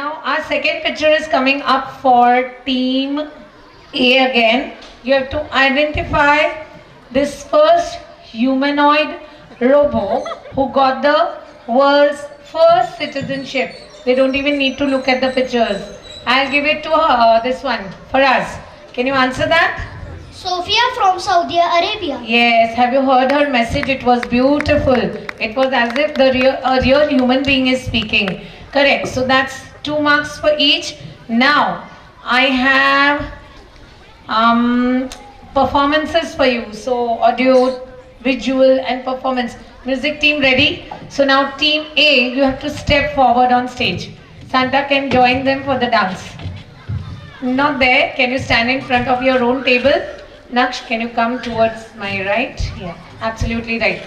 Now our second picture is coming up for team A again. You have to identify this first humanoid robo who got the world's first citizenship. They don't even need to look at the pictures. I'll give it to her, this one, for us. Can you answer that? Sophia from Saudi Arabia. Yes, have you heard her message? It was beautiful. It was as if a real human being is speaking. Correct. So that's 2 marks for each. Now, I have performances for you. So audio, visual and performance. Music team ready? So now team A, you have to step forward on stage. Santa can join them for the dance. Not there. Can you stand in front of your own table? Naksh, can you come towards my right? Yeah, absolutely right.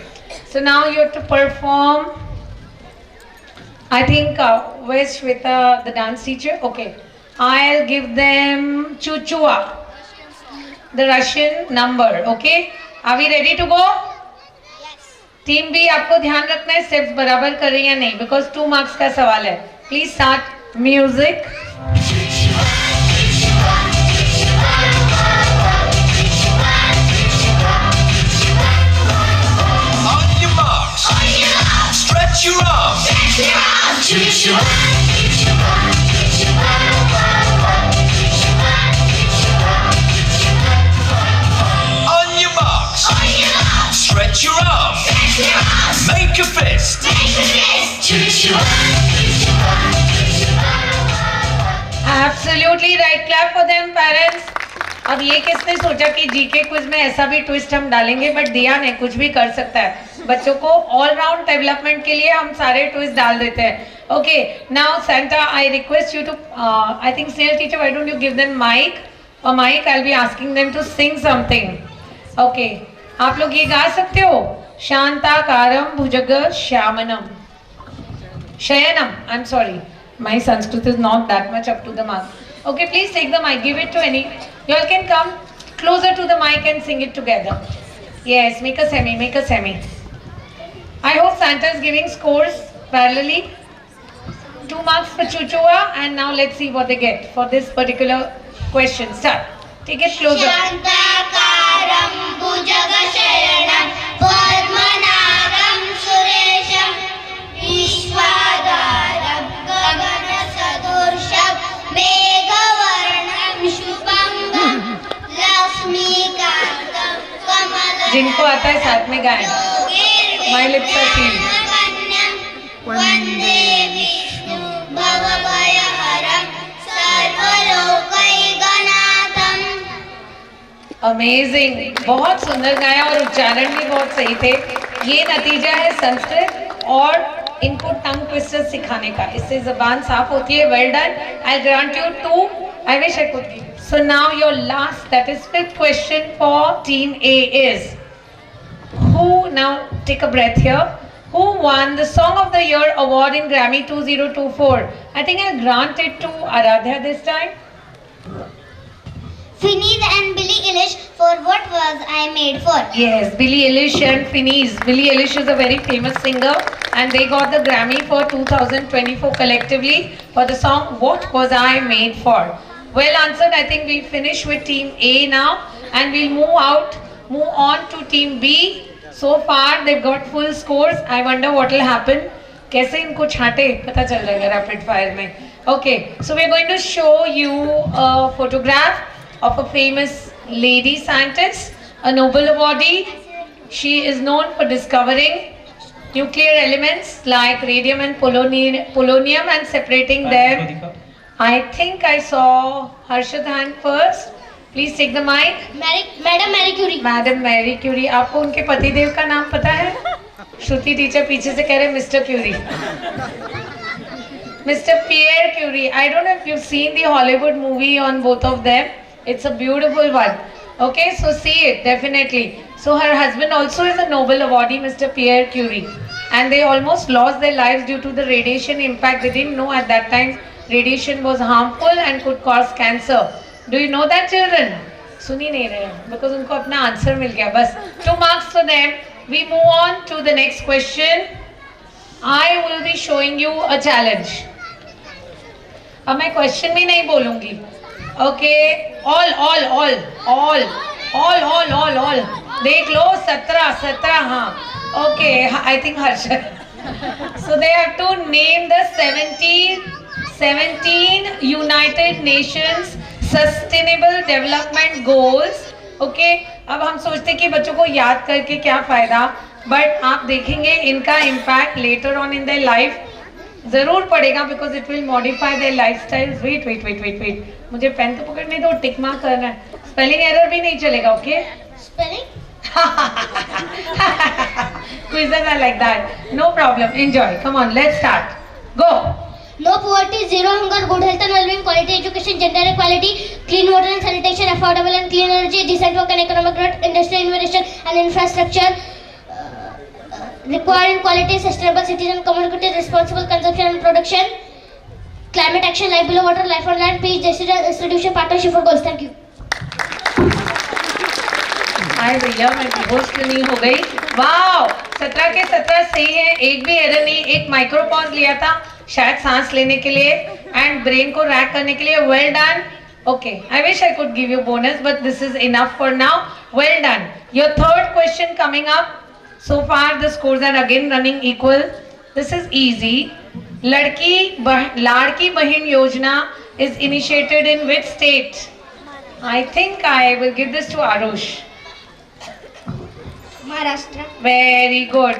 So now you have to perform. I think, where's Shweta, the dance teacher? Okay. I'll give them Chuchua, the Russian number. Okay. Are we ready to go? Yes. Team B, आपको ध्यान रखना है steps बराबर कर रही है नहीं, because 2 marks का सवाल है. Please start music. Stretch your arms. Stretch your On your marks. Stretch your arms. Make a fist. Absolutely right. Clap for them, parents. अब ये किसने सोचा कि जीके क्विज में ऐसा भी ट्विस्ट हम डालेंगे, बट दिया ने कुछ भी कर सकता है. बच्चों को ऑल राउंड डेवलपमेंट के लिए हम सारे ट्विस्ट डाल देते हैं. Okay, now Santa, I request you too, I think Snehal teacher, why don't you give them mic, और mic I will be asking them to sing something. Okay, आप लोग ये गा सकते हो? शांताकारम भुजग श्यामनम शयनम. I am sorry, my Sanskrit is not that much up to the mark. Okay, please take the mic, give it to any. You all can come closer to the mic and sing it together. Yes, make a semi, make a semi. I hope Santa is giving scores parallelly. 2 marks for Chuchua, and now let's see what they get for this particular question. Start. Take it closer. Shantakaram Bhujagashayanam Padmanabam Suresham Vishwadaram Gaganasadursham Meghavarnam Shubhangam Lakshmikantam Kamalam जिनको आता है साथ में गाएं. My lips are sealed. Vande Vishnu Bhavabhayaharam Sarvalokaiganaatham. Amazing, बहुत सुंदर गाया और उच्चारण भी बहुत सही थे. ये नतीजा है संस्कृत और इनको टंग ट्विस्टर सिखाने का. इससे जबान साफ होती है. Well done. I grant you 2. I wish I could give. So now your last, that is 5th question for team A is, who, now take a breath here, who won the Song of the Year award in Grammy 2024? I think I'll grant it to Aradhya this time. Finneas and Billie Eilish for What Was I Made For. Yes, Billie Eilish and Finneas. Billie Eilish is a very famous singer and they got the Grammy for 2024 collectively for the song What Was I Made For. Well answered. I think we'll finish with team A now and we'll move on to team B. So far they've got full scores. I wonder what will happen. कैसे इनको छांटे पता चल जाएगा rapid fire में. Okay, so we're going to show you a photograph of a famous lady scientist, a Nobel awardee. She is known for discovering nuclear elements like radium and polonium and separating them. I think I saw Harshad hand first. Please take the mic. Madam Marie Curie. Madam Marie Curie. आपको उनके पतिदेव का नाम पता है? श्रुति teacher पीछे से कह रहे mister Curie. Mister Pierre Curie. I don't know if you've seen the Hollywood movie on both of them. It's a beautiful one. Okay, so see it definitely. So her husband also is a Nobel awardee, Mr. Pierre Curie, and they almost lost their lives due to the radiation impact. They didn't know at that time radiation was harmful and could cause cancer. Do you know that, children? सुन ही नहीं रहे because उनको अपना answer मिल गया बस. 2 marks for them. We move on to the next question. I will be showing you a challenge. अब मैं question भी नहीं बोलूंगी. Okay, all all all all all all all all देख लो 17 हाँ. Okay, I think Harshad. So they have to name the 17 United Nations Sustainable Development Goals. Okay, अब हम सोचते कि बच्चों को याद करके क्या फायदा, बट आप देखेंगे इनका impact later on in their life जरूर पड़ेगा, because it will modify their lifestyle. Wait wait wait wait wait, मुझे पेन तो पकड़ने दो, टिक मार्क करना है. स्पेलिंग एरर भी नहीं चलेगा. Okay, Spelling? quizzes are like that. No problem. Enjoy. Come on, let's start. Go. No poverty, zero hunger, good health and well-being, quality education, gender equality, clean water and sanitation, affordable and clean energy, decent work and economic growth, industrial innovation and infrastructure, required in quality, sustainable citizen, community, responsible consumption and production, climate action, life below water, life on land, peace, justice, restitution, partnership for goals. Thank you. हाय भैया, मैं host नहीं हो गई. Wow, 17 के 17 सही है, एक भी एरर नहीं. एक माइक्रो पॉज लिया था शायद सांस लेने के लिए एंड ब्रेन को रैक करने के लिए. Well done. Okay, I wish I could give you bonus but this is enough for now. Well done. Your third question coming up. So far the scores are again running equal. This is easy. Ladki Bahin Yojana is initiated in which state? I think I will give this to Arush. Maharashtra. Very good.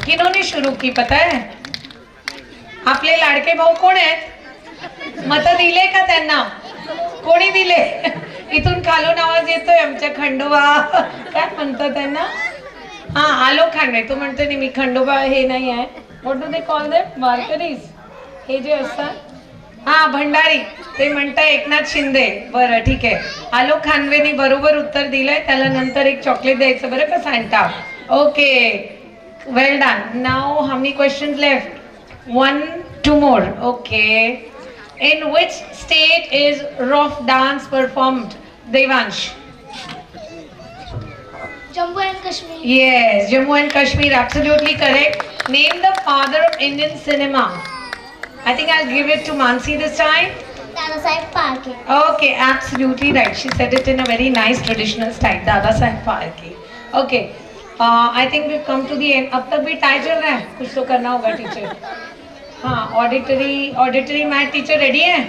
किन्होंने शुरू की पता आहे? आपले लाडके भाऊ कोण आहेत? मत दिले का त्यांना? कोणी दिले? इथून खालून आवाज येतोय आमच्या खंडोबा, काय म्हणतात त्यांना? हा, आलोक खांडे. तो म्हणतो नाही मी खंडोबा हे नाही आहे. What do they call them? Warkaris हे जे असतात. हा, भंडारी. ते म्हणतात एकनाथ शिंदे. बरं ठीक आहे. आलोक खानवेनी बरोबर उत्तर दिलंय. त्याला नंतर एक चॉकलेट द्यायचं बरं का सांगता. Okay, well done. Now how many questions left? 1, 2 more. Okay. In which state is rough dance performed? Devansh. Jammu and Kashmir. Yes, Jammu and Kashmir. Absolutely correct. Name the father of Indian cinema. I think I'll give it to Mansi this time. Dada Saheb Phalke. Okay, absolutely right. She said it in a very nice traditional style. Dada Saheb Phalke. Okay. I think we've come to the end. अब तक भी tie चल रहा है, कुछ तो करना होगा टीचर. हाँ, ऑडिटरी मैथ टीचर रेडी है?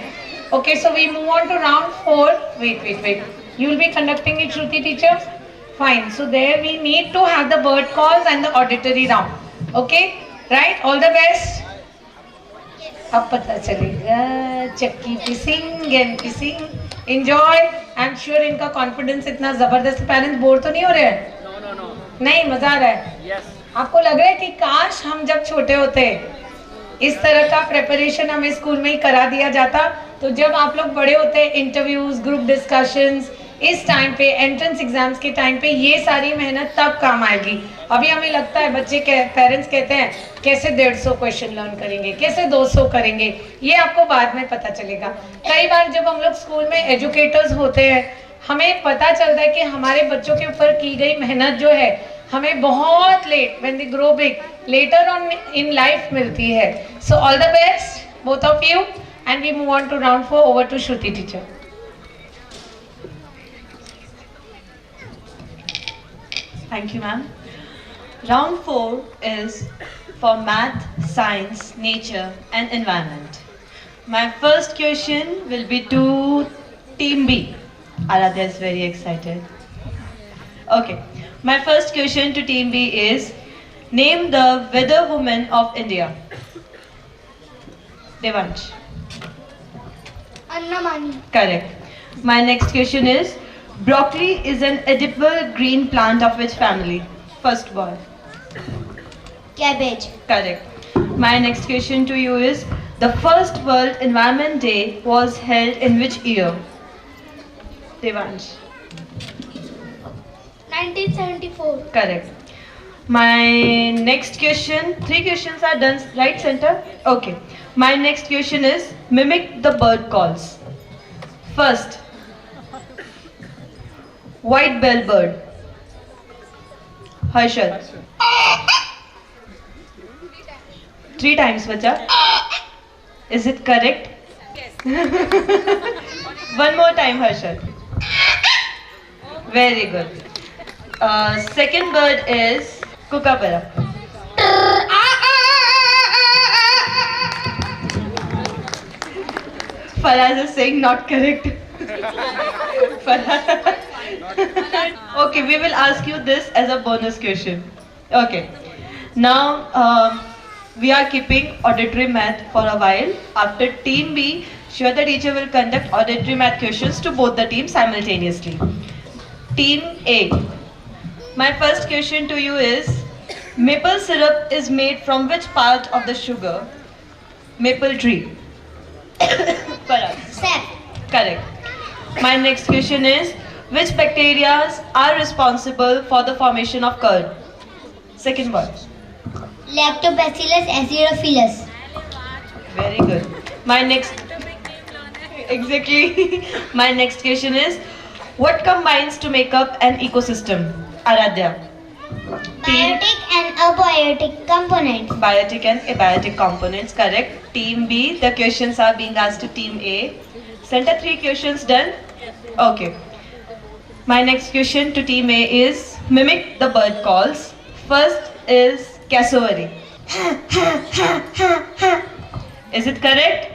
Okay, so we move on to round 4. Wait. You will be conducting it, Shruti teacher? Fine. So there we need to have the bird calls and the auditory round. Okay? Right? All the best. अब पता चलेगा चक्की पिसिंग and पिसिंग. Enjoy. I'm sure इनका confidence इतना जबरदस्त. Parents bore तो नहीं हो रहे हैं? नहीं, मजा आ रहा है. yes. आपको लग रहा है कि काश हम जब छोटे होते इस तरह का प्रिपरेशन हमें स्कूल में ही करा दिया जाता, तो जब आप लोग बड़े होते इंटरव्यूज, ग्रुप डिस्कशंस, इस टाइम पे एंट्रेंस एग्जाम्स के टाइम पे ये सारी मेहनत तब काम आएगी. अभी हमें लगता है बच्चे पेरेंट्स कहते हैं कैसे 150 क्वेश्चन लर्न करेंगे, कैसे 200 करेंगे. ये आपको बाद में पता चलेगा. कई बार जब हम लोग स्कूल में एजुकेटर्स होते हैं, हमें पता चलता है कि हमारे बच्चों के ऊपर की गई मेहनत जो है हमें बहुत late, when they grow big, later on in life मिलती है. So all the best both of you and we move on to round 4. Over to Shruti teacher. Thank you, ma'am. Round 4 is for math, science, nature and environment. My first question will be to Team B. Aradhya is very excited. Okay. My first question to Team B is, name the weather woman of India. Devansh. Anna Mani. Correct. My next question is, broccoli is an edible green plant of which family? First boy. Cabbage. Correct. My next question to you is, the first World Environment Day was held in which year? Devansh. 1974. Correct. My next question, 3 questions are done, right center? Okay. My next question is, mimic the bird calls. First, white bell bird. Harshad. 3 times, bacha. Is it correct? One more time, Harshad. Very good. Second bird is kookaburra. Faraz is saying not correct. Faraz. Okay, we will ask you this as a bonus question. Okay. Now, we are keeping auditory math for a while. After team B, Shweta teacher will conduct auditory math questions to both the teams simultaneously. Team A. My first question to you is, maple syrup is made from which part of the sugar? Maple tree. Faraz. Sap. Correct. My next question is, which bacteria are responsible for the formation of curd? Second one. Lactobacillus acidophilus. Very good. My next exactly. My next question is, what combines to make up an ecosystem? Aradhya. Team Biotic and abiotic components. biotic and abiotic components. Correct. Team B. The questions are being asked to Team A. Center 3 questions done. Okay. My next question to Team A is, mimic the bird calls. First is cassowary. Is it correct?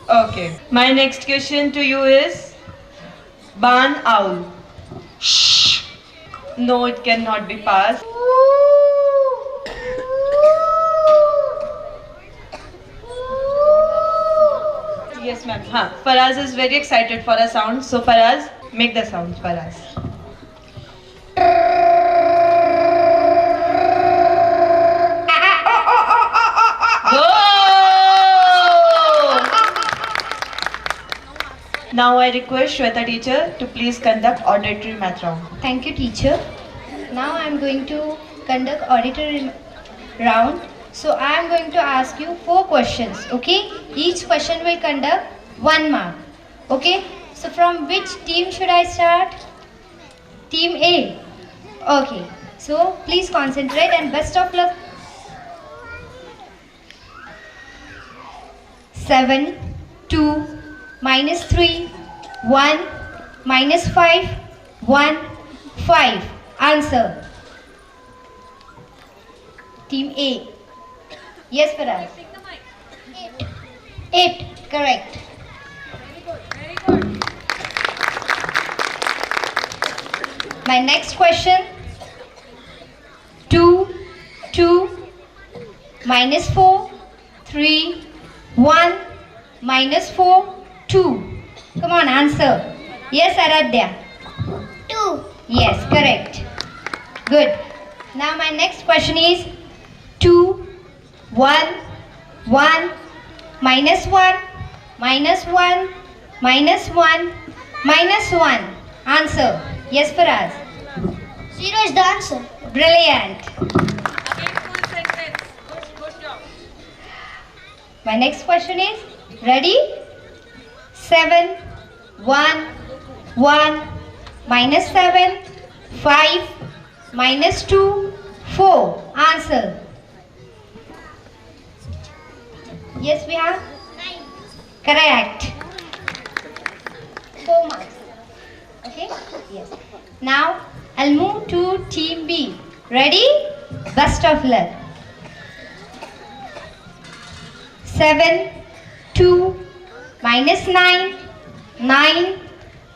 Okay. My next question to you is, barn owl. No, it cannot be passed. Yes, ma'am. Faraz is very excited for a sound. So, Faraz, make the sound, Faraz. Whoa! Now I request Shweta teacher to please conduct auditory math round. Thank you, teacher. Now I am going to conduct auditory round. So I am going to ask you 4 questions. Okay? Each question will conduct 1 mark. Okay? So from which team should I start? Team A. Okay. So please concentrate and best of luck. 7, 2, minus 3, 1, minus 5, 1, 5. Answer. Team A. Yes, Faraz. 8. Correct. My next question. 2, 2, minus 4, 3, 1, minus 4, 2. Come on, answer. Yes, Aradhya. 2. Yes, correct. Good. Now my next question is 2, 1, 1, minus 1, minus 1, minus 1, minus 1. Answer. Yes, Faraz. 0 is the answer. Brilliant. My next question is, ready? 7, 1, 1, minus 7, 5, minus 2, 4. Answer. Yes, we have? 9. Correct. 4 marks. Okay? Yes. Now, I'll move to team B. Ready? Best of luck. 7, 2, minus 9, 9,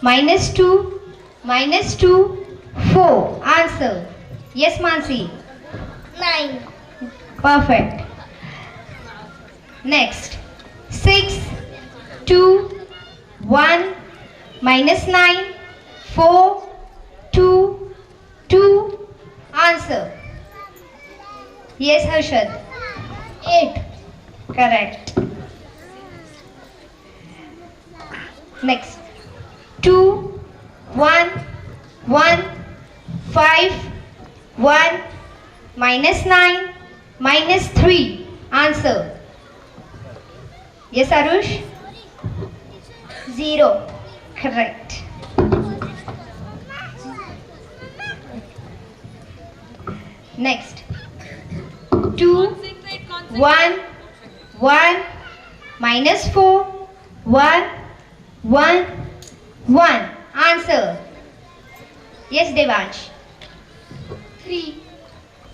minus 2, minus 2, 4. Answer. Yes, Mansi. 9. Perfect. Next. 6, 2, 1, minus 9, 4, 2, 2. Answer. Yes, Harshad. 8. Correct. Next. 2, 1, 1, 5, 1, minus 9, minus 3. Answer. Yes, Arush? 0. Correct. Next. 2, 1, 1, minus 4, 1, 1, 1. Answer. Yes, Devansh. 3.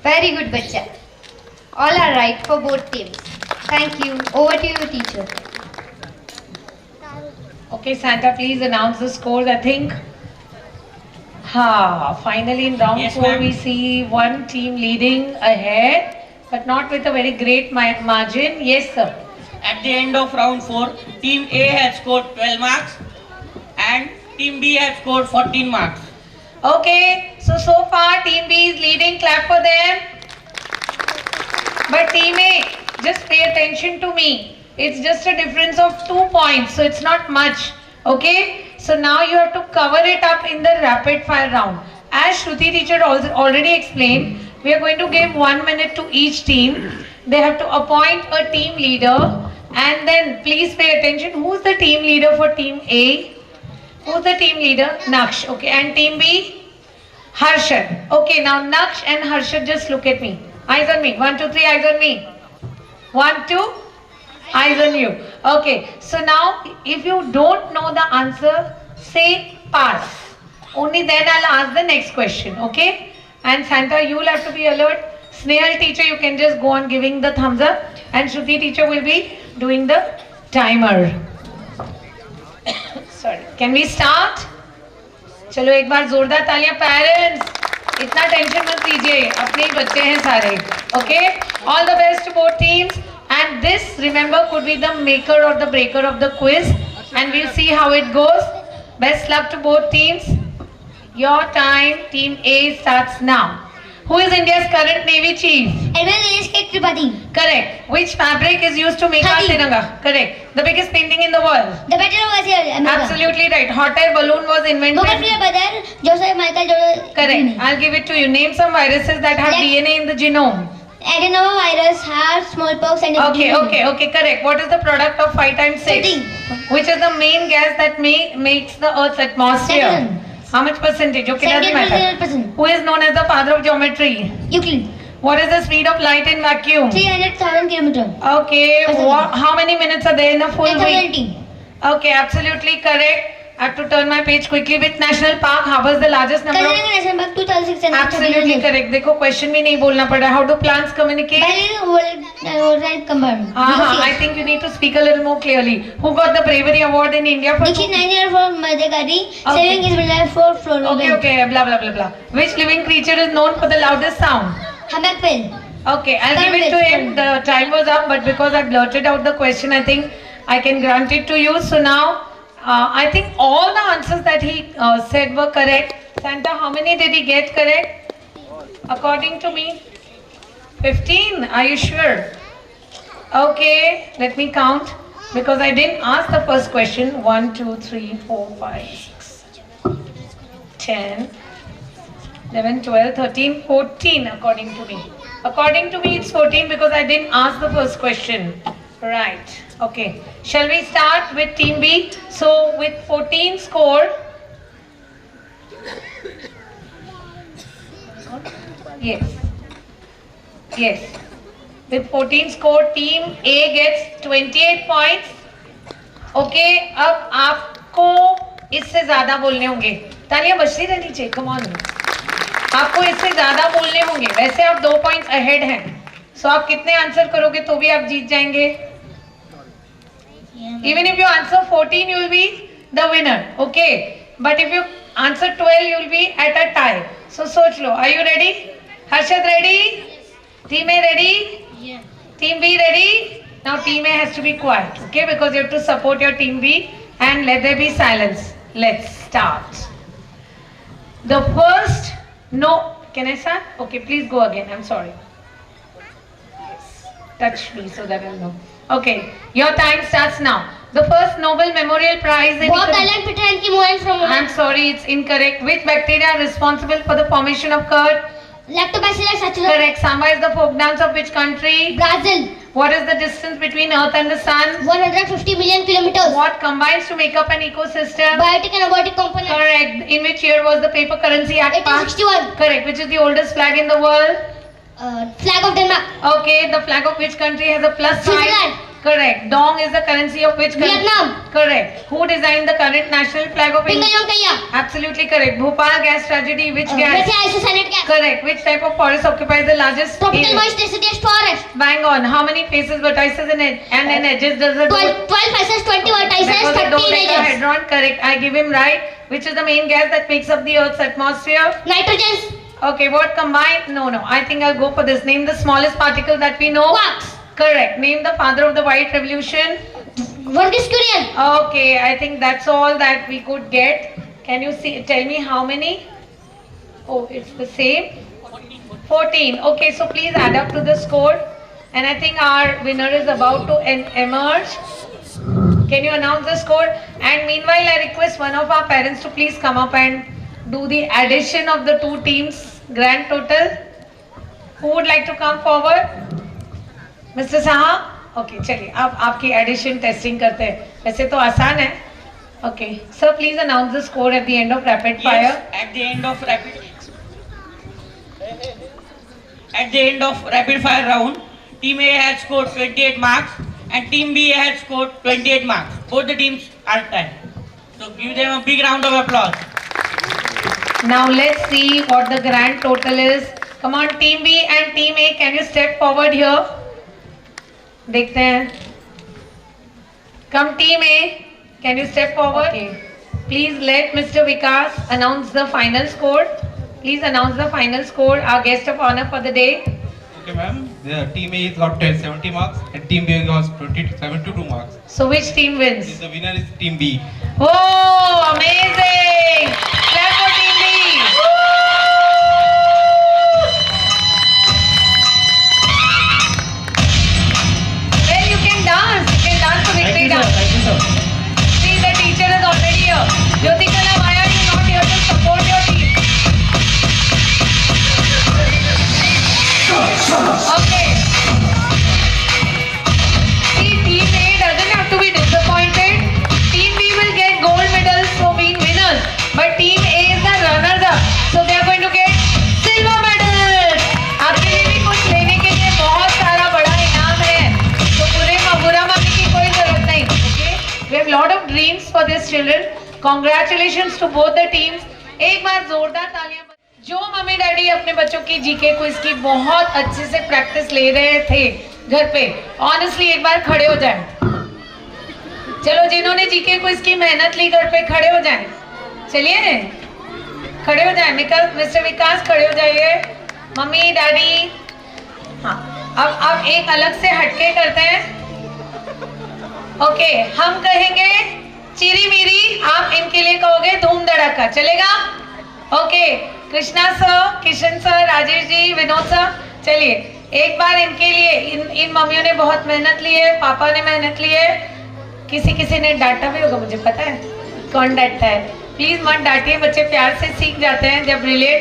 Very good, bacha. All are right for both teams. Thank you. Over to you, teacher. Okay, Santa, please announce the scores. I think, finally in round Yes, 4 ma'am. we see one team leading ahead, but not with a very great margin. Yes, sir. At the end of round 4, Team A has scored 12 marks and Team B has scored 14 marks. Okay, so far Team B is leading. Clap for them. But Team A, just pay attention to me. It's just a difference of 2 points, so it's not much. Okay, so now you have to cover it up in the rapid fire round. As Shruti teacher already explained, we are going to give 1 minute to each team. They have to appoint a team leader, and then please pay attention. Who's the team leader for Team A? Who's the team leader? Naksh. Okay, and Team B? Harshad. Okay, now Naksh and Harshad, just look at me. Eyes on me. 1, 2, 3, eyes on me. 1, 2, eyes on you. Okay, so now if you don't know the answer, say pass. Only then I'll ask the next question. Okay? And Santa, you will have to be alert. Snehal teacher, you can just go on giving the thumbs up. And Shruti teacher will be doing the timer. Sorry. Can we start? चलो एक बार जोरदार तालियां parents इतना tension मत लीजिए अपने ही बच्चे हैं सारे okay all the best to both teams and this remember could be the maker or the breaker of the quiz and we'll see how it goes best luck to both teams your time team A starts now Who is India's current Navy Chief? Admiral A.S.K. Tripathi. Correct. Which fabric is used to make our Khadi. Tiranga? Correct. The biggest painting in the world? The Battle of Algiers, America. Absolutely right. Hot air balloon was invented. Bougainvillea Badr, Joseph Michael Joseph. Correct. I'll give it to you. Name some viruses that have Like- DNA in the genome. Adenovirus, HARS, smallpox, and Okay, correct. What is the product of 5 times 6? 13. Which is the main gas that makes the Earth's atmosphere? Nitrogen. How much percentage? Okay, doesn't matter. 78%. Who is known as the father of geometry? Euclid. What is the speed of light in vacuum? 300,000 kilometers. Okay, how many minutes are there in a full week? 10,018. Okay, absolutely correct. I have to turn my page quickly. Which national park harbors the largest number of... Kaziranga National Park, 2,600. Absolutely correct. देखो question भी नहीं बोलना पड़ा. How do plants communicate? World compartment. I think you need to speak a little more clearly. Who got the bravery award in India for... Dixit 9 for Madhukari, Okay. saving his life for Florida. Okay, blah, blah, blah, blah. Which living creature is known for the loudest sound? Humpback whale. Okay, I'll give it to him. The time was up, but because I blurted out the question, I think I can grant it to you. So now, I think all the answers that he said were correct. Santa, how many did he get correct? According to me, 15. Are you sure? Okay, let me count because I didn't ask the first question. 1, 2, 3, 4, 5, 6, 10, 11, 12, 13, 14 according to me. According to me it's 14 because I didn't ask the first question. Right. Okay. Shall we start with Team B? So with 14 scored. Yes. Yes. With 14 scored, Team A gets 28 points. Okay. अब आपको इससे ज़्यादा बोलने होंगे. तालियां बजती रहनी चाहिए. Come on. आपको इससे ज़्यादा बोलने होंगे. वैसे आप 2 points ahead हैं. So आप कितने आंसर करोगे तो भी आप जीत जाएंगे. Even if you answer 14, you will be the winner. Okay. But if you answer 12, you will be at a tie. So सोच लो. Are you ready? Harshad ready? Team A ready? Yeah. Team B ready? Now Team A has to be quiet. Okay, because you have to support your Team B and let there be silence. Let's start. The first no. Can I start? Okay, please go again. I'm sorry. Touch me so that I'll know. Okay, your time starts now. The first Nobel Memorial Prize in Bob Dylan, Peter Hanke, Mohan from I'm sorry, it's incorrect. Which bacteria are responsible for the formation of curd? Lactobacillus acidophilus. Correct. Samba is the folk dance of which country? Brazil, What is the distance between Earth and the Sun? 150 million kilometers. What combines to make up an ecosystem? Biotic and abiotic components. Correct. In which year was the Paper Currency Act passed? 1861. Correct. Which is the oldest flag in the world? Flag of Denmark. Okay. The flag of which country has a plus sign? Switzerland. Correct. Dong is the currency of which country? Vietnam. Correct. Who designed the current national flag of India? Pingayong Kaya. Absolutely correct. Bhopal gas tragedy, which gas? Methane isocyanate gas. Correct. Which type of forest occupies the largest Tropical area? moist deciduous forest. Bang on. How many faces, vertices and in edges does the 12 faces, 20 vertices, That was a 30 edges. dodecahedron. Correct. I give him right. Which is the main gas that makes up the Earth's atmosphere? Nitrogen. Okay, what combined? No. I think I'll go for this. Name the smallest particle that we know. Quarks. Correct. Name the father of the white revolution. Varghese Kurian. Okay, I think that's all that we could get. Can you tell me how many? Oh, it's the same. 14. Okay, so please add up to the score. And I think our winner is about to emerge. Can you announce the score? And meanwhile, I request one of our parents to please come up and do the addition of the two teams' grand total. Who would like to come forward? Mr. Saha? Okay, चलिए अब आपकी addition testing करते हैं. वैसे तो आसान है. Okay, sir, please announce the score at the end of rapid fire. Yes, at the end of rapid fire round, Team A has scored 28 marks and Team B has scored 28 marks. Both the teams are tied. So give them a big round of applause. Now let's see what the grand total is. Come on, Team B and Team A, can you step forward here? देखते हैं. Come Team A, can you step forward? Okay. Please let Mr. Vikas announce the final score. Please announce the final score. Our guest of honor for the day. Okay, ma'am. The team A has got 70 marks and team B has 72 marks. So which team wins? The winner is team B. Oh, amazing! Clap for Team B. Well, you can dance. You can dance for victory dance. Thank you, sir. See, the teacher is already here. Jyotikala, why are you not here to support your team? Okay. See, Team A doesn't have to be disappointed. Team B will get gold medals for being winners. But Team A is the runners-up. So they are going to get silver medals. आपके लिए भी कुछ लेने के लिए बहुत सारा बड़ा इनाम है. तो बुरा मानने की कोई जरूरत नहीं. Okay? We have lot of dreams for these children. Congratulations to both the teams. एक बार जोरदार तालियां. जो मम्मी डैडी अपने बच्चों की जीके क्विज की बहुत अच्छे से प्रैक्टिस ले रहे थे घर पे, ऑनेस्टली एक बार खड़े हो जाएं. चलो, जिन्होंने जीके क्विज की मेहनत ली घर पे, खड़े हो जाएं. चलिए, खड़े हो जाएं. मिस्टर विकास खड़े हो जाइए. Mummy daddy. हाँ, अब एक अलग से हटके करते हैं. ओके, हम कहेंगे चिरी मिरी, आप इनके लिए कहोगे धूम धड़ाका. चलेगा? Okay, Krishna sir, Kishan sir, Rajesh ji, Vinod sir. चलिए, एक बार इनके लिए. इन मम्मियों ने बहुत मेहनत ली है, पापा ने मेहनत ली है. किसी ने डांटा भी होगा, मुझे पता है. कौन डांटता है? प्लीज मत डांटिए, बच्चे प्यार से सीख जाते हैं जब रिलेट.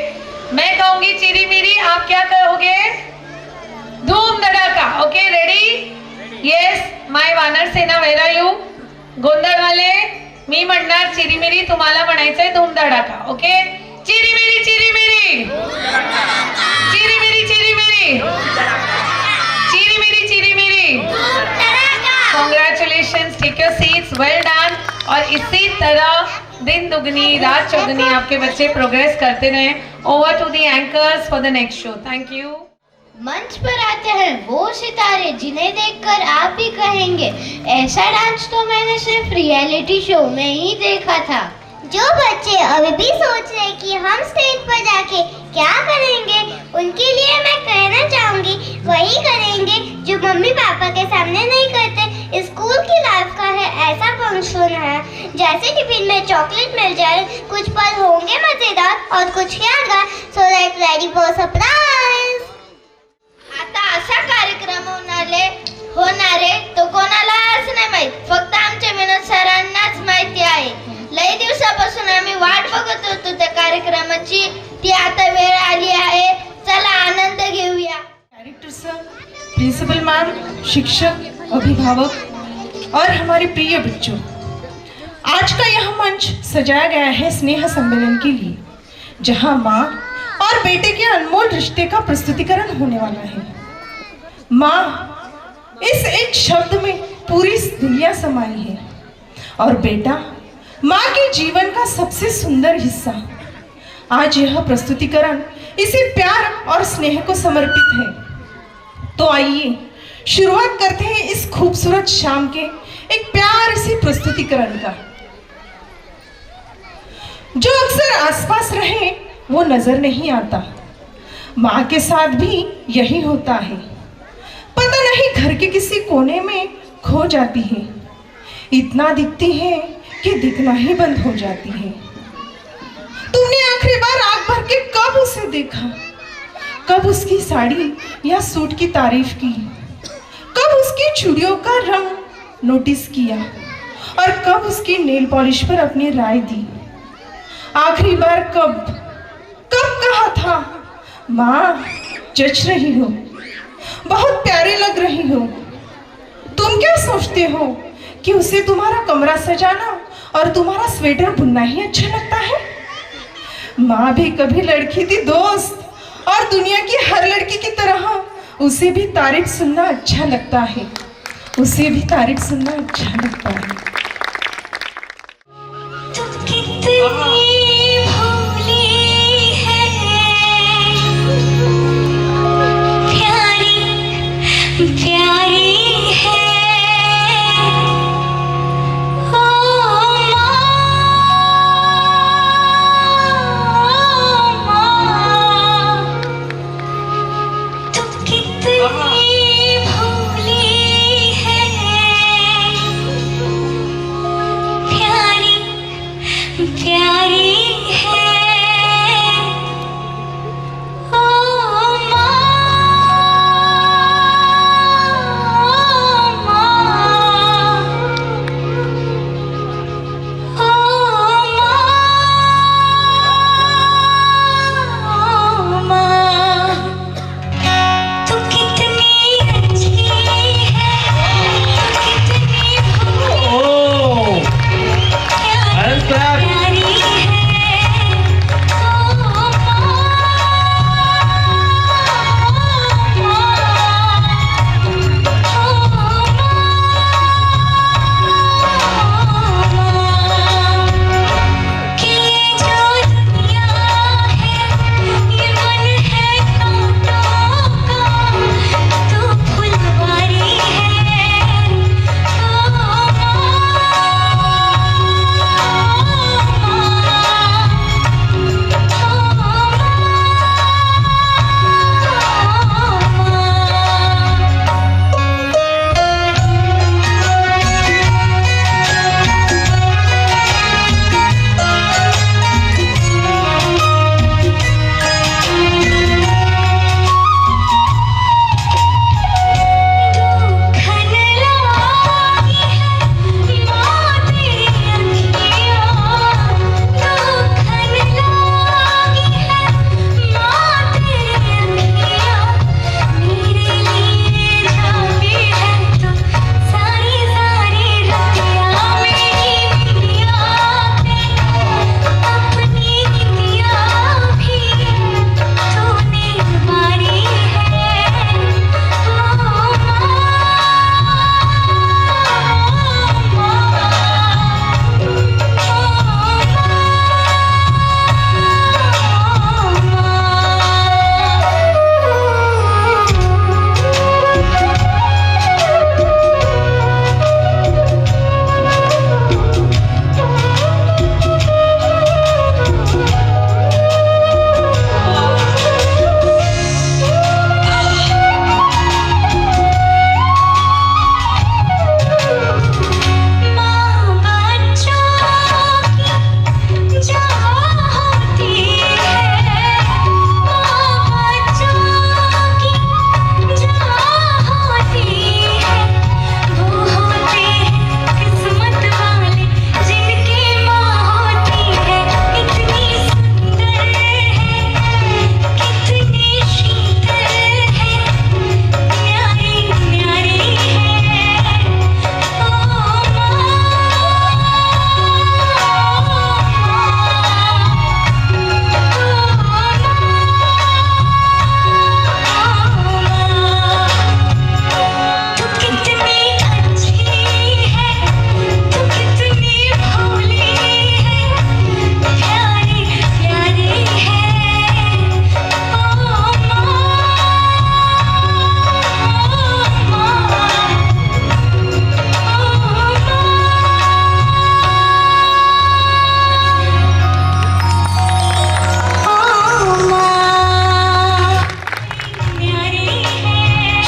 मैं कहूंगी चिरी मिरी, आप क्या कहोगे? धूम धड़ाका. Okay, ready? Yes, my Vanar Sena, where are you? गोंधळ वाले, मी म्हणणार चिरी मिरी, तुम्हाला म्हणायचंय धूम धड़ाका. ओके, चिरी मिरी, चिरी मिरी, चिरी मिरी, चिरी मिरी, चिरी मिरी, चिरी मिरी. Congratulations, take your seats, well done. और इसी तरह दिन दुगनी रात चौगुनी आपके बच्चे प्रोग्रेस करते रहे. Over to the anchors for the next show. Thank you. मंच पर आते हैं वो सितारे जिन्हें देखकर आप भी कहेंगे ऐसा डांस तो मैंने सिर्फ रियलिटी शो में ही देखा था. जो बच्चे अभी भी सोच रहे कि हम स्टेज पर जाके क्या करेंगे, उनके लिए मैं कहना चाहूंगी वही करेंगे जो मम्मी पापा के सामने नहीं करते. स्कूल की लाइफ का है ऐसा फंक्शन है जैसे टिफिन में चॉकलेट मिल जाए. कुछ पल होंगे मजेदार और कुछ यादगार. So let ready for surprise. आता असा कार्यक्रम होणारे तो कोणालाच नाही माहित, फक्त आमच्या विनोद सरांनाच माहिती आहे. लई दिवसापासून आम्ही वाट बघत होतो त्या कार्यक्रमाची. ती आता वेळ आली आहे. चला आनंद घेऊया. डायरेक्टर सर, प्रिंसिपल मैम, शिक्षक, अभिभावक और हमारे प्रिय बच्चों, आज का यह मंच सजाया गया है स्नेह सम्मेलन के लिए, जहां माँ और बेटे के अनमोल रिश्ते का प्रस्तुतिकरण होने वाला है. माँ, इस एक शब्द में पूरी दुनिया समाई है। और बेटा, माँ के जीवन का सबसे सुंदर हिस्सा। आज यह प्रस्तुतिकरण इसी प्यार और स्नेह को समर्पित है। तो आइए शुरुआत करते हैं इस खूबसूरत शाम के एक प्यार सी प्रस्तुतिकरण का। जो अक्सर आसपास रहे वो नजर नहीं आता, माँ के साथ भी यही होता है। पता नहीं घर के किसी कोने में खो जाती है, इतना दिखती है कि दिखना ही बंद हो जाती है। तुमने आखिरी बार आंख भर के कब उसे देखा? कब उसकी साड़ी या सूट की तारीफ की? कब उसकी चूड़ियों का रंग नोटिस किया? और कब उसकी नेल पॉलिश पर अपनी राय दी? आखिरी बार कब कहा था, माँ जच रही हो, बहुत प्यारे लग रही हो? तुम क्या सोचते हो कि उसे तुम्हारा कमरा सजाना और तुम्हारा स्वेटर बुनना ही अच्छा लगता है? माँ भी कभी लड़की थी दोस्त, और दुनिया की हर लड़की की तरह उसे भी तारीफ सुनना अच्छा लगता है। उसे भी तारीफ सुनना अच्छा लगता है।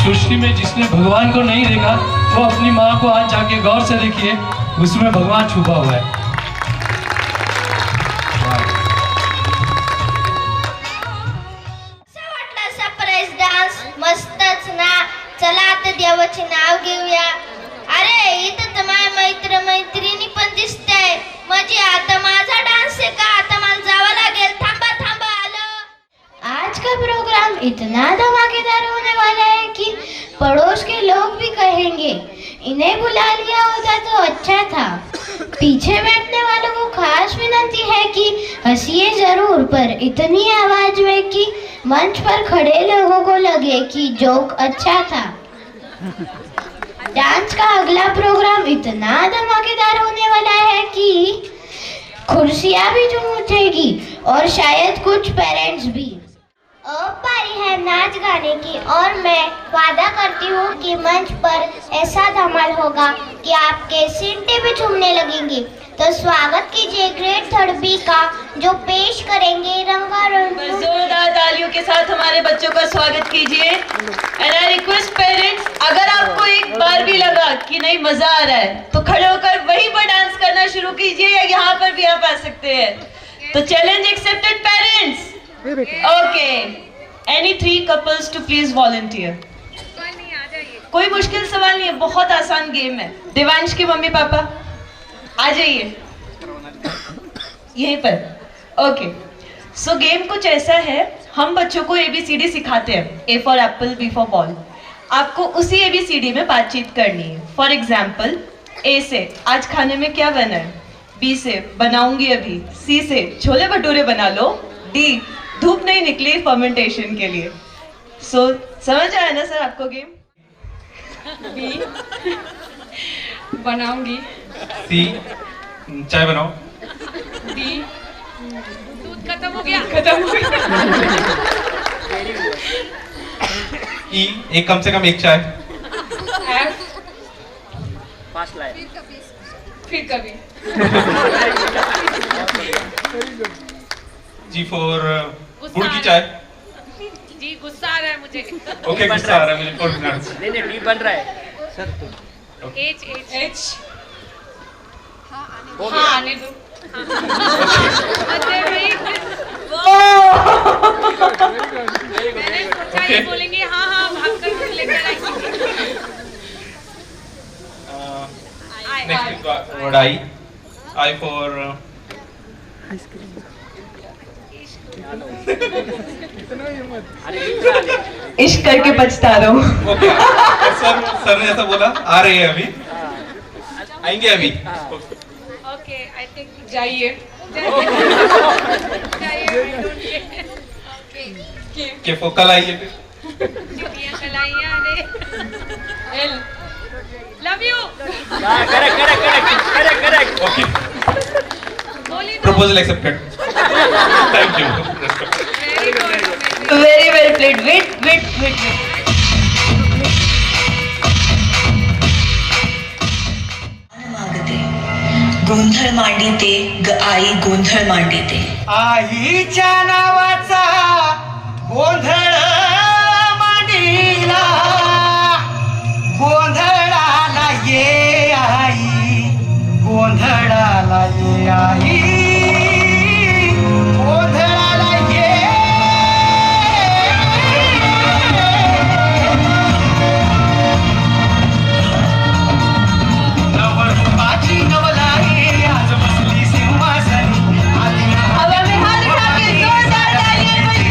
सृष्टि में जिसने भगवान को नहीं देखा वो अपनी माँ को आज जाके गौर से देखिए, उसमें भगवान छुपा हुआ है। सरप्राईज डान्स मस्तच ना. चला आता देवाचे नाव घेऊया. अरे इथं तर माझ्या मैत्रिणी पण दिसताय. म्हणजे आता माझा डान्स आहे का? आता मला जावं लागेल. थांबा थांबा आलो. आज का प्रोग्राम इतना धमाकेदार होने वाला है कि पड़ोस के लोग भी कहेंगे इन्हें बुला लिया होता तो अच्छा था. पीछे बैठने वालों को खास विनती है कि हंसिए जरूर, पर इतनी आवाज में कि मंच पर खड़े लोगों को लगे कि जोक अच्छा था. डांस का अगला प्रोग्राम इतना धमाकेदार होने वाला है कि कुर्सियां भी झूम उठेगी और शायद कुछ पेरेंट्स भी. अब बारी है नाच गाने की और मैं वादा करती हूँ कि मंच पर ऐसा धमाल होगा कि आपके सीटें भी झूमने लगेंगी. तो स्वागत कीजिए ग्रेड थर्ड बी का, जो पेश करेंगे रंगारंग. जोरदार तालियों के साथ हमारे बच्चों का स्वागत कीजिए. एंड आई रिक्वेस्ट पेरेंट्स, अगर आपको एक बार भी लगा कि नहीं मजा आ रहा है तो खड़े होकर वहीं पर डांस करना शुरू कीजिए, या यहाँ पर भी आप आ सकते हैं. तो challenge accepted parents. Okay, any 3 couples to please volunteer. कोई मुश्किल सवाल नहीं है, बहुत आसान गेम है. देवांश के मम्मी पापा आ जाइए यहीं पर. ओके, सो गेम कुछ ऐसा है, हम बच्चों को ABCD सिखाते हैं. A for Apple, B for ball. आपको उसी ABCD में बातचीत करनी है. फॉर एग्जाम्पल, A से आज खाने में क्या बना है, B से बनाऊंगी अभी, C से छोले भटूरे बना लो, D धूप नहीं निकली फर्मेंटेशन के लिए. सो समझ आया ना सर आपको गेम? B बनाऊंगी. C चाय बनाओ. D दूध खत्म हो गया. E एक कम से कम एक चाय. F फिर कभी. G for गुड़ की चाय. जी गुस्सा आ रहा है मुझे. ओके, गुस्सा आ रहा है मुझे. For minutes. नहीं डी बन रहा है. H हाँ आने दो. मैंने सोचा ये बोलेंगे हाँ हाँ भागकर लेकर आएंगे. नेक्स्ट वर्ड I for इश्क करके पछता रहा हूँ. ओके, सर ने ऐसा बोला. आ रहे हैं अभी, आएंगे अभी. ओके आई थिंक जाइए. के फो कल आइए फिर. कलाइयाँ रे. L love you. Correct. Okay, बोली दो. Proposal accepted. Thank you. Very well played. Wait. गोंधळ मांडिते ग आई गोंधळ मांडिते. आईच्या नावाचा गोंधळ मांडीला, गोंधळाला ये आई, गोंधळाला ये आई, गोंधळाला ये. नवरूपाची नवलाई आज बसली सिंहासनी. हवा में हाथ उठा के जोरदार तालियां बजाइए.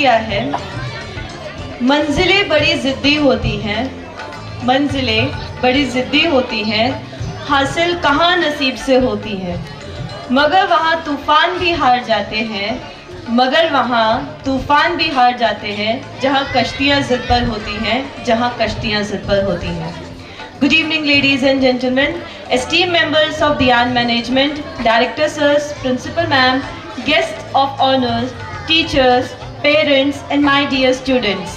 किया है, मंजिलें बड़ी ज़िद्दी होती हैं, मंजिलें बड़ी ज़िद्दी होती हैं, हासिल कहाँ नसीब से होती हैं, मगर वहाँ तूफ़ान भी हार जाते हैं, मगर वहाँ तूफ़ान भी हार जाते हैं, जहाँ कश्तियाँ ज़िद पर होती हैं, जहाँ कश्तियाँ ज़िद पर होती हैं। Good evening, ladies and gentlemen, esteemed members of the Diyan Management, Director Sirs, Principal Ma'am, guests of honors, teachers, parents, and my dear students.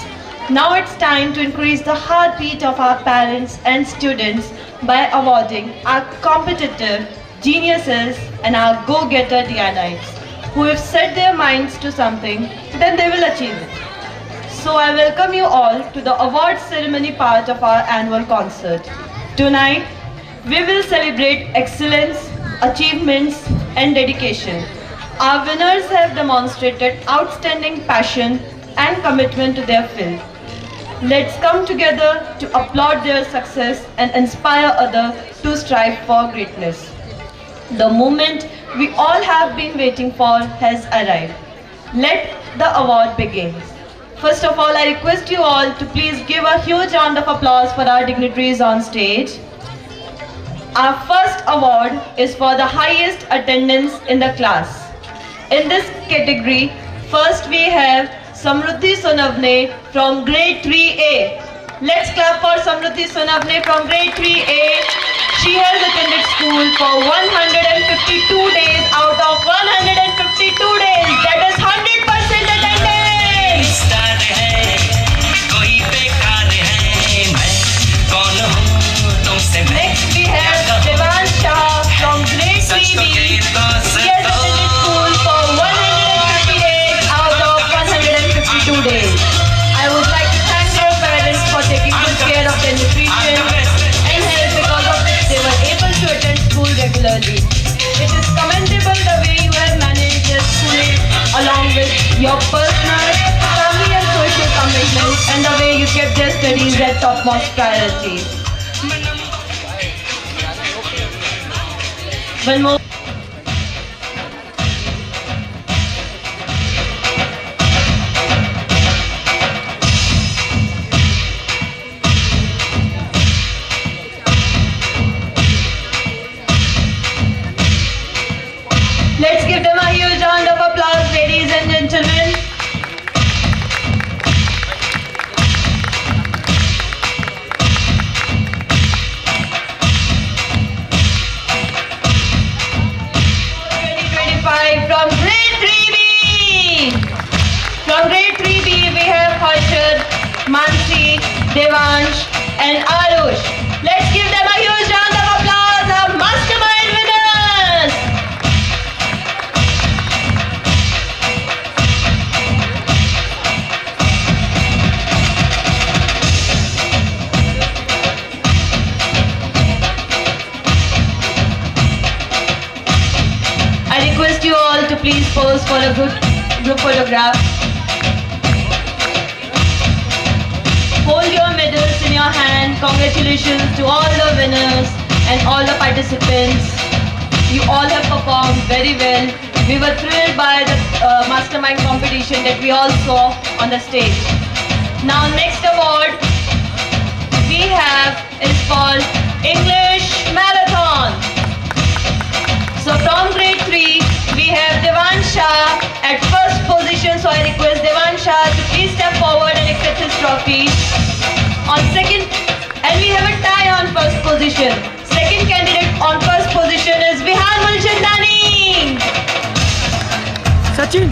Now it's time to increase the heartbeat of our parents and students by awarding our competitive geniuses and our go-getter Diyanites who have set their minds to something, then they will achieve it. So I welcome you all to the award ceremony part of our annual concert. Tonight, we will celebrate excellence, achievements, and dedication. Our winners have demonstrated outstanding passion and commitment to their field. Let's come together to applaud their success and inspire others to strive for greatness. The moment we all have been waiting for has arrived. Let the award begin. First of all, I request you all to please give a huge round of applause for our dignitaries on stage. Our first award is for the highest attendance in the class. In this category, first we have Samruddhi Sonavne from grade 3A. Let's clap for Samruddhi Sonavne from grade 3A. She has attended school for 152 days out of 152 days. That is 100% attendance. Next we have Devansh Shah from grade 3B. He has attended school for 150 days out of 152 days. I would like to thank their parents for taking good care of their nutrition and health, because of which they were able to attend school regularly. It is commendable the way you have managed your schooling along with your personal, family and social commitments, and the way you kept their studies at topmost priority. One more. Let's give them a huge round of applause, ladies and gentlemen. From grade 3B. From grade 3B we have Harshad, Mansi, Devansh and Arush. Let's give them a huge round of applause, our mastermind winners. I request you all to please pose for a good group photograph. Hold your medals in your hand. Congratulations to all the winners and all the participants. You all have performed very well. We were thrilled by the mastermind competition that we all saw on the stage. Now next award we have is for English Marathon. So from grade 3, we have Devansh Shah at first position. So I request Devansh Shah to please step forward and accept his trophy. On second, and we have a tie on first position. Second candidate on first position is Vihan Mulchandani. Sachin.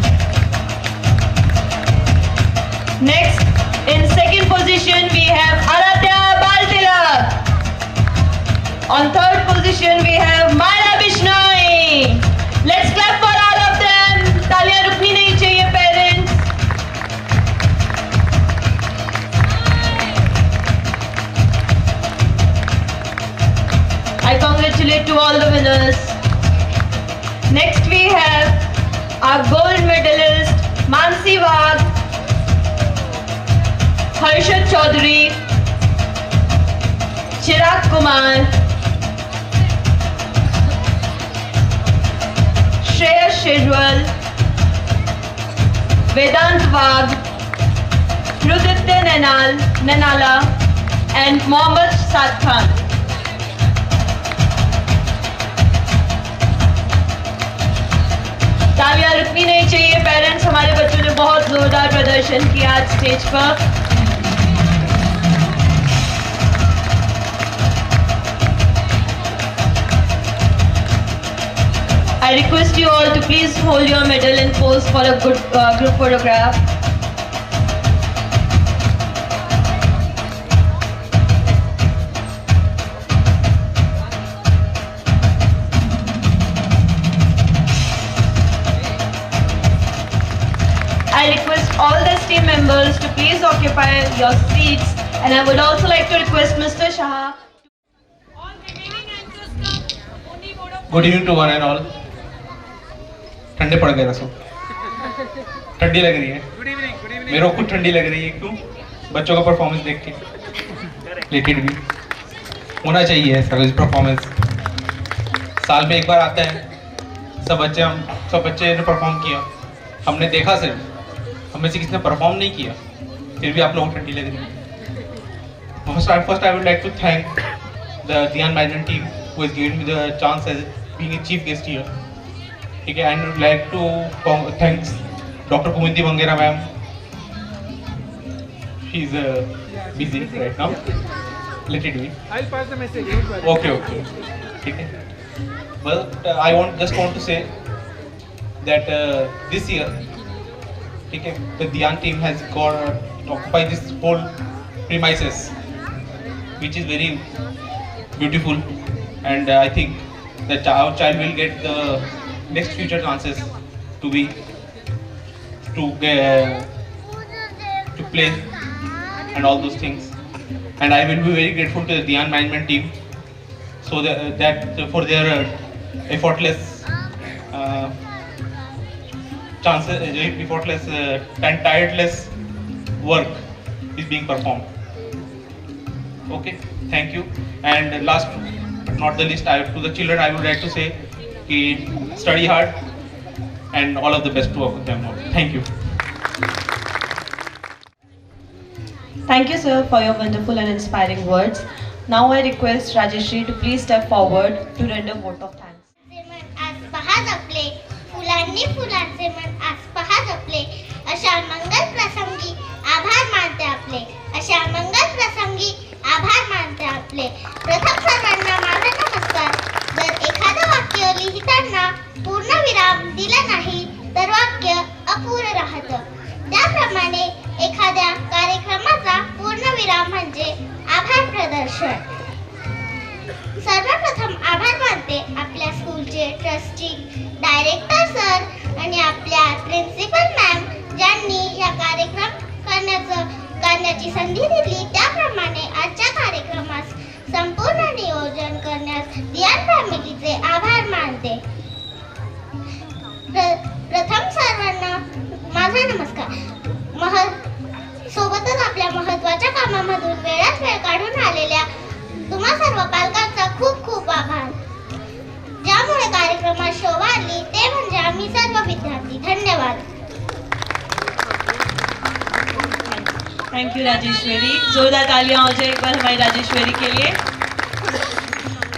Next, in second position, we have Aradhya Baltilak. On third position, we have Maya Bishnoi. Let's clap for all of them. तालियां रुकनी नहीं चाहिए, parents. I congratulate to all the winners. Next, we have our gold medalist Mansi Wagh, Harshad Chaudhary, Chirag Kumar, Shreya Shejwal, Vedant Wagh, Ruditya Nanala and Mohammad Saad Khan. तालियां रुकनी नहीं चाहिए parents, हमारे बच्चों ने बहुत जोरदार प्रदर्शन किया आज स्टेज पर। I request you all to please hold your medal and pose for a good group photograph. I request all the team members to please occupy your seats, and I would also like to request Mr. Shah. Good evening to one and all. ठंडे पड़ गए रसो, ठंडी लग रही है मेरे को, खुद ठंडी लग रही है। क्यों? बच्चों का परफॉर्मेंस देख के। लेकिन भी होना चाहिए ऐसा परफॉर्मेंस, साल में एक बार आता है। सब बच्चे ने परफॉर्म किया, हमने देखा सिर्फ, हमें से किसी ने परफॉर्म नहीं किया, फिर भी आप लोगों को ठंडी लग रही है। First I would like to thank the Diyan management team who has given me the chance as being a chief guest here. ठीक है, and I would like to thanks Dr. Kumindi Mangera ma'am. She is busy right now. Let it be. I'll pass the message. Okay. ठीक है. But I just want to say that this year, ठीक है, the Diyan team has occupied this whole premises, which is very beautiful. And I think that our child will get the next future chances to play and all those things. And I will be very grateful to the Diyan management team, so that for their effortless and tireless work is being performed. Okay, thank you. And last but not the least, to the children I would like to say, study hard and all of the best to them all. Thank you. Thank you, sir, for your wonderful and inspiring words. Now I request Rajeshri to please step forward to render vote of thanks. आज पहा जपले, फुलांनी फुलांचे मन आज पहा जपले, अशा मंगल प्रसंगी आभार मानते आपले, अशा मंगल प्रसंगी आभार मानते आपले। प्रथम सर्वांना माझा नमस्कार। जर एखादं वाक्य लिहिताना पूर्णविराम दिला नाही तर वाक्य अपूर्ण राहतं, त्याप्रमाणे एखाद्या कार्यक्रमाचा पूर्णविराम म्हणजे आभार प्रदर्शन। सर्वप्रथम आभार मानते आपल्या स्कूलचे ट्रस्टी, डायरेक्टर सर आणि आपल्या प्रिन्सिपल मॅम, ज्यांनी या कार्यक्रम करण्याची संधी दिली। त्याप्रमाणे आजच्या कार्यक्रमास संपूर्ण नियोजन करण्यास दियान फॅमिलीचे आभार मानते। प्रथम सर्वांना माझा नमस्कार। सोबतच आपल्या महत्त्वाच्या कामामधून वेळात वेळ काढून आलेल्या तुम्हा सर्व पालकांचा खूप खूप आभार, ज्यामुळे कार्यक्रमात शोभा आली ते म्हणजे आम्ही सर्व विद्यार्थी। धन्यवाद। Thank you Rajeshwari. जोरदार तालियां हो जाए एक बार हमारी राजेश्वरी के लिए।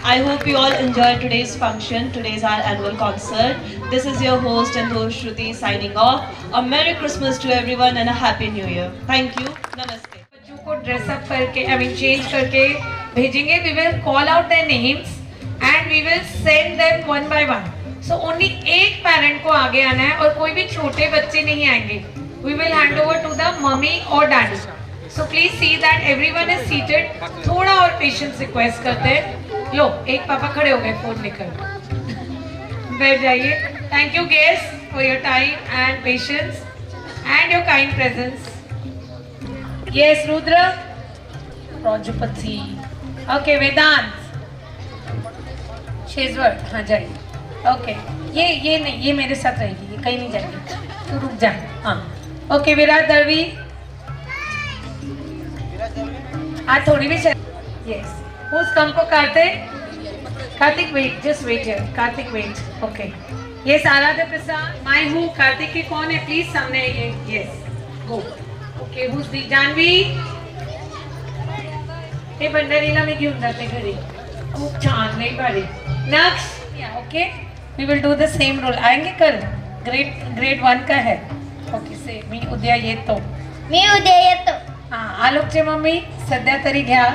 I hope you all enjoyed today's function. Today is our annual concert. This is your host and host Shruti signing off. A Merry Christmas to everyone and a Happy New Year. Thank you. Namaste. बच्चों को dress up करके change करके भेजेंगे। We will call out their names and we will send them one by one. So only एक parent को आगे आना है और कोई भी छोटे बच्चे नहीं आएंगे। We will hand over to the mummy or daddy. So please see that everyone is seated. थोड़ा और पेशेंस रिक्वेस्ट करते हैं। लो, एक पापा खड़े हो गए फोन लेकर, बैठ जाइए। Thank you guest for your time and patience and your kind presence. Yes Rudra, Prajapati, okay Vedant, Shejwar, हाँ जाइए। ओके, ये नहीं, ये मेरे साथ रहेगी, ये कहीं नहीं जाएगी, तू रुक जा। हाँ ओके, विराट दरवी, आज थोड़ी भी yes. Who's come for Karthik? Karthik wait, just wait here. Karthik wait. Okay. Yes, Aradhya Prasad. My who? Karthik के कौन है? Please सामने ये. Yes. Go. Okay who's the Janhavi हे भंडारीला मी घेऊन जाते घरी खूप छान नाही भारी नेक्स्ट या okay we will do the same role आएंगे कल ग्रेड 1 का है ओके से मी उद्या येतो मी उद्या येतो. हा आलोकचे मम्मी सध्या तरी घ्या